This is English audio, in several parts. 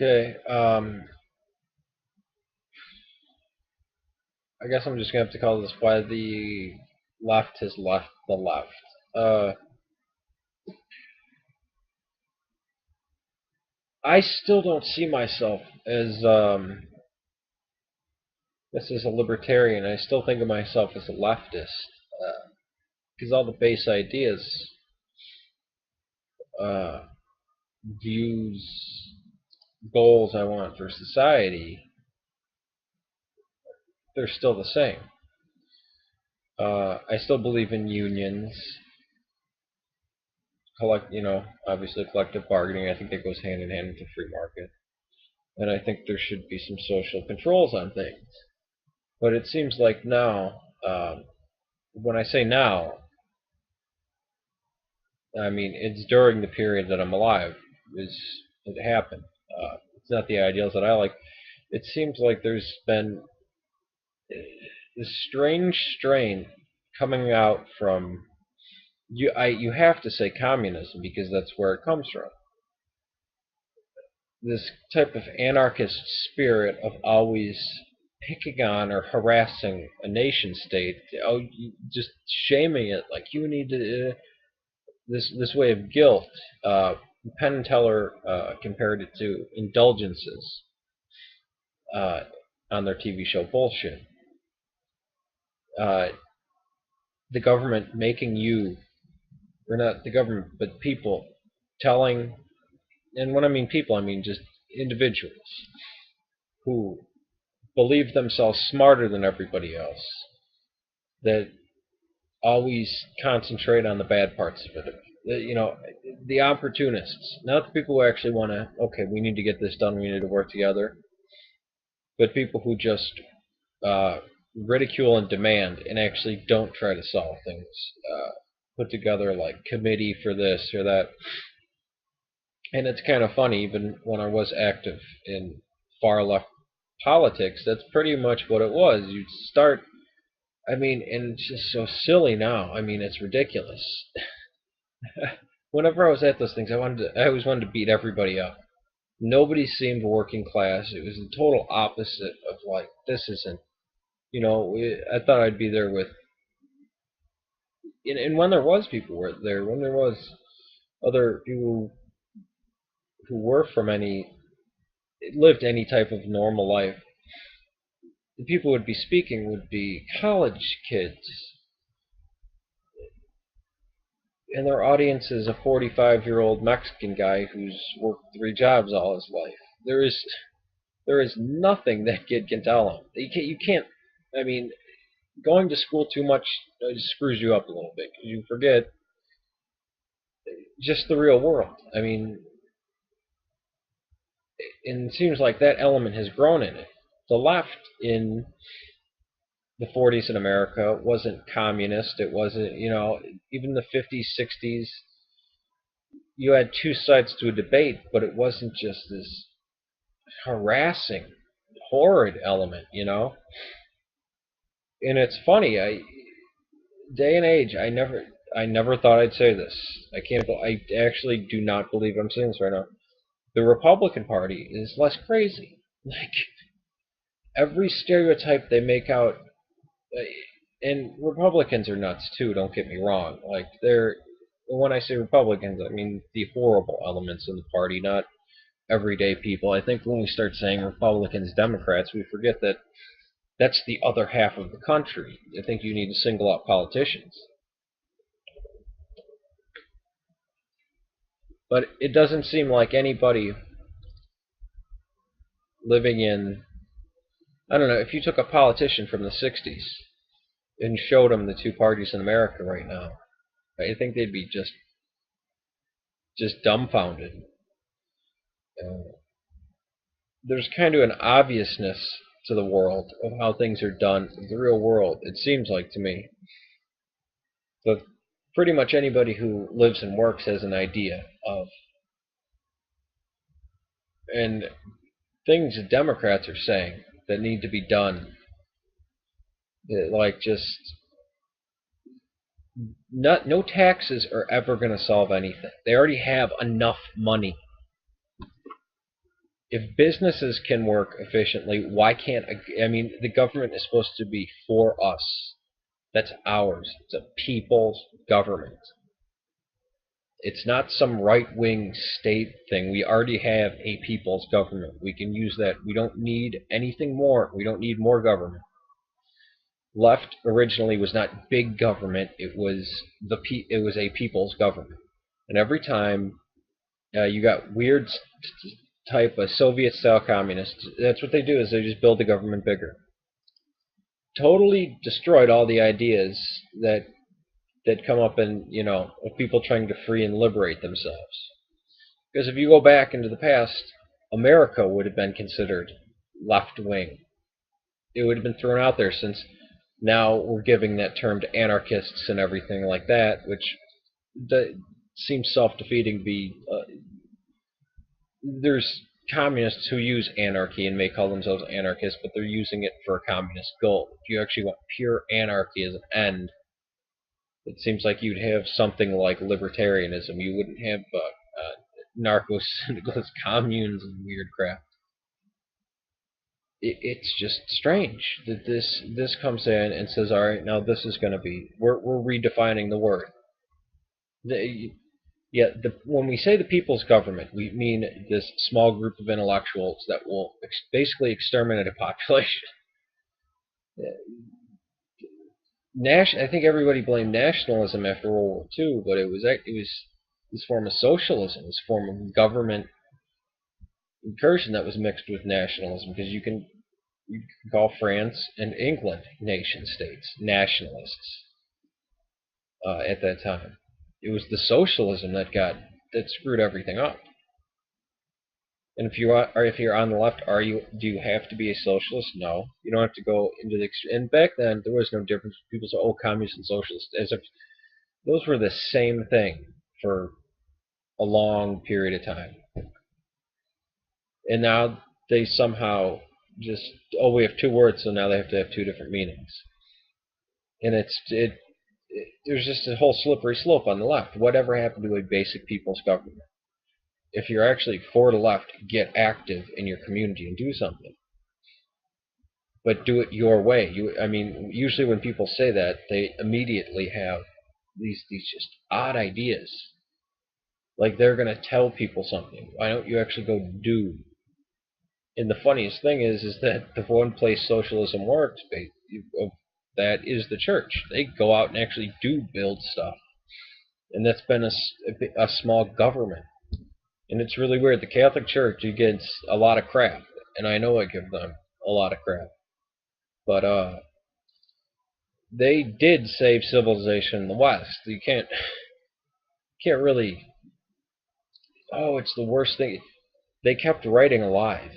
Okay, I guess I'm just gonna have to call this why the left has left the left. Uh, I still don't see myself as this as a libertarian. I still think of myself as a leftist because all the base ideas, uh, views, goals I want for society, they're still the same. I still believe in unions, obviously collective bargaining. I think that goes hand in hand with the free market. And I think there should be some social controls on things. But it seems like now, when I say now, I mean it's during the period that I'm alive is it happened. It's not the ideals that I like. It seems like there's been this strange strain coming out from you have to say communism because that's where it comes from. This type of anarchist spirit of always picking on or harassing a nation state, just shaming it like you need to. This way of guilt. Penn and Teller compared it to indulgences uh, on their TV show Bullshit. Uh, the government making you, or not the government, but people telling, and when I mean people, I mean just individuals who believe themselves smarter than everybody else, that always concentrate on the bad parts of it. The opportunists, not the people who actually want to, okay, we need to get this done, we need to work together, but people who just uh, ridicule and demand and actually don't try to solve things. Put together like committee for this or that. And it's kind of funny, even when I was active in far left politics, that's pretty much what it was. You'd start, I mean, and it's just so silly now. I mean, it's ridiculous. Whenever I was at those things, I always wanted to beat everybody up. Nobody seemed working class. It was the total opposite of like, this isn't, I thought I'd be there with, and when there was people were there, when there was other people who were from lived any type of normal life, the people who would be speaking would be college kids, and their audience is a 45-year-old Mexican guy who's worked 3 jobs all his life. There is nothing that kid can tell him. You can't. I mean, going to school too much screws you up a little bit because you forget just the real world. I mean, and it seems like that element has grown in it. The left in the 40s in America wasn't communist. It wasn't, even the 50s, 60s. You had two sides to a debate, but it wasn't just this harassing, horrid element, And it's funny, day and age, I never thought I'd say this. I actually do not believe I'm saying this right now. The Republican Party is less crazy. Like every stereotype they make out, uh, and Republicans are nuts too. Don't get me wrong. Like when I say Republicans, I mean the horrible elements in the party, not everyday people. I think when we start saying Republicans, Democrats, we forget that that's the other half of the country. I think you need to single out politicians. But it doesn't seem like anybody living in, I don't know, if you took a politician from the 60s and showed them the two parties in America right now, I think they'd be just dumbfounded. Uh, there's kind of an obviousness to the world of how things are done in the real world, it seems like to me. But pretty much anybody who lives and works has an idea of, and things that Democrats are saying that need to be done, like just no taxes are ever going to solve anything. They already have enough money. if businesses can work efficiently, why can't I mean the government is supposed to be for us. That's ours. It's a people's government. It's not some right-wing state thing. We already have a people's government. We can use that. We don't need anything more. We don't need more government. Left originally was not big government. It was a people's government. And every time you got weird type of Soviet-style communists, that's what they do is they just build the government bigger. Totally destroyed all the ideas that come up in, of people trying to free and liberate themselves. Because if you go back into the past, America would have been considered left wing. It would have been thrown out there, since now we're giving that term to anarchists and everything like that, which seems self-defeating. There's communists who use anarchy and may call themselves anarchists, but they're using it for a communist goal. If you actually want pure anarchy as an end, it seems like you'd have something like libertarianism. You wouldn't have narco-syndicalist communes and weird crap. It's just strange that this comes in and says, all right, now this is going to be, we're redefining the word. When we say the people's government, we mean this small group of intellectuals that will basically exterminate a population. I think everybody blamed nationalism after World War II, but it was this form of socialism, this form of government incursion that was mixed with nationalism, because you can call France and England nation states, nationalists at that time. It was the socialism that screwed everything up. And if you're on the left, do you have to be a socialist? No, you don't have to go into the. And back then there was no difference. People say, "Oh, communist and socialist," as if those were the same thing for a long period of time. And now they somehow just, oh, we have two words, so now they have to have two different meanings. And there's just a whole slippery slope on the left. Whatever happened to a basic people's government? If you're actually for the left, get active in your community and do something. But do it your way. Usually when people say that, they immediately have these just odd ideas. Like they're going to tell people something. Why don't you actually go do? And the funniest thing is that the one place socialism works, that is the church. They go out and actually do build stuff. And that's been a small government. And it's really weird. The Catholic Church gets a lot of crap, and I know I give them a lot of crap. But they did save civilization in the West. You can't really. Oh, it's the worst thing. They kept writing alive.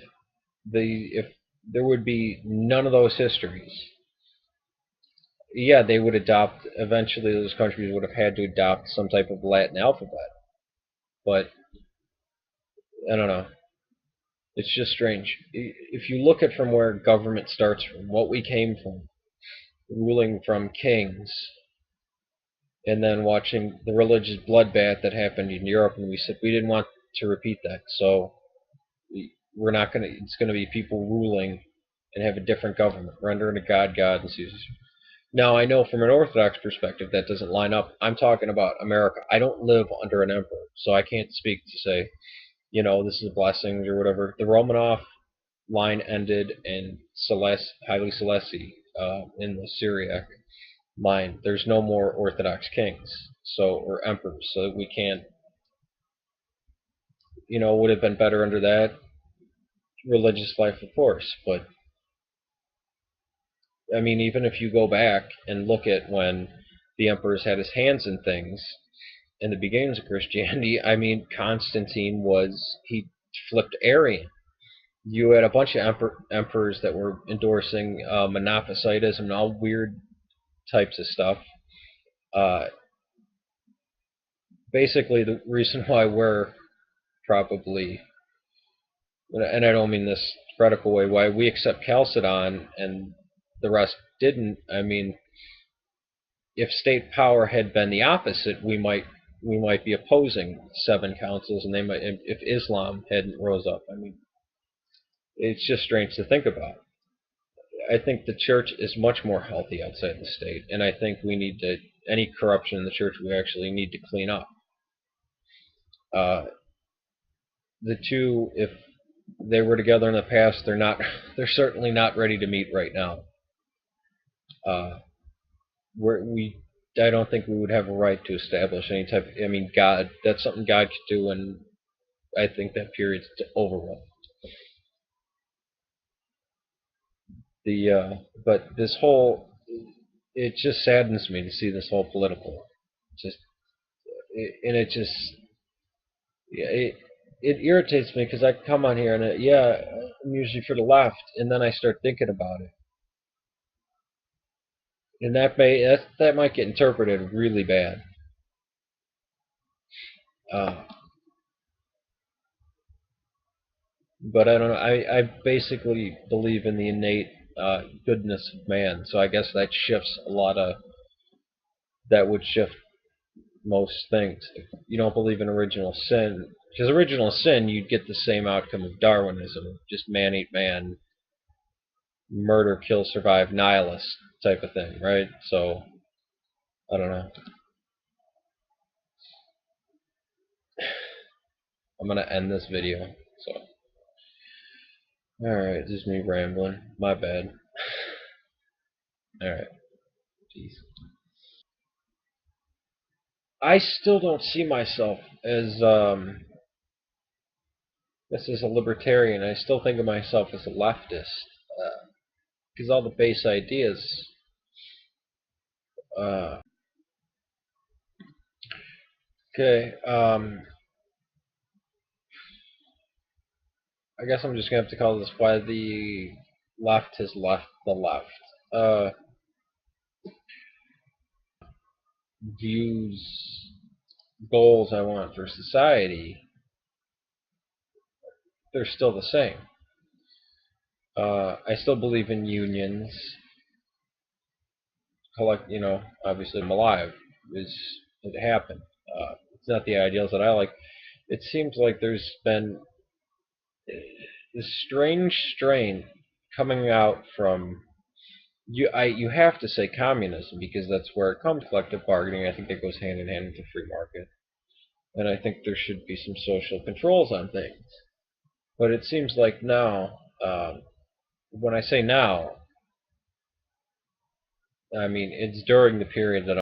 If there would be none of those histories, yeah, they would adopt. Eventually, those countries would have had to adopt some type of Latin alphabet. But I don't know. It's just strange. If you look at from where government starts from, what we came from, ruling from kings, and then watching the religious bloodbath that happened in Europe, and we said we didn't want to repeat that, so we're not going to. It's going to be people ruling and have a different government, rendering to God, and Caesar. Now, I know from an Orthodox perspective that doesn't line up. I'm talking about America. I don't live under an emperor, so I can't speak to say, this is a blessing or whatever. The Romanov line ended in Haile Selassie in the Syriac line. There's no more Orthodox kings, or emperors, so we can't. Would have been better under that religious life, of course, but even if you go back and look at when the emperors had his hands in things in the beginnings of Christianity, Constantine he flipped Arian. You had a bunch of emperors that were endorsing Monophysitism and all weird types of stuff. Basically, the reason why we're probably, and I don't mean this heretical way, why we accept Chalcedon and the rest didn't. If state power had been the opposite, we might be opposing seven councils, and they might, if Islam hadn't rose up. It's just strange to think about. I think the church is much more healthy outside the state, and I think we need to any corruption in the church we actually need to clean up. Uh, the two, if they were together in the past, they're not. They're certainly not ready to meet right now. Uh, we I don't think we would have a right to establish any type. I mean, God. That's something God could do, and I think that period's over with. But this whole, it just saddens me to see this whole political, just, and it just, yeah, it irritates me because I come on here and yeah, I'm usually for the left, and then I start thinking about it, and that might get interpreted really bad. Uh, but I don't know. I basically believe in the innate goodness of man, so I guess that shifts a lot of that would shift most things. If you don't believe in original sin, because original sin, you'd get the same outcome of Darwinism, just man eat man, murder, kill, survive, nihilist type of thing, right? So I don't know. I'm gonna end this video. So all right, this is me rambling. My bad. All right, peace. I still don't see myself as this is a libertarian. I still think of myself as a leftist because all the base ideas. Uh, okay, I guess I'm just gonna have to call this why the left has left the left. Views, goals I want for society, they're still the same. I still believe in unions. Obviously, I'm alive. It happened. It's not the ideals that I like. It seems like there's been this strange strain coming out from you have to say communism because that's where it comes. Collective bargaining, I think that goes hand in hand with the free market, and I think there should be some social controls on things. But it seems like now, when I say now, I mean it's during the period that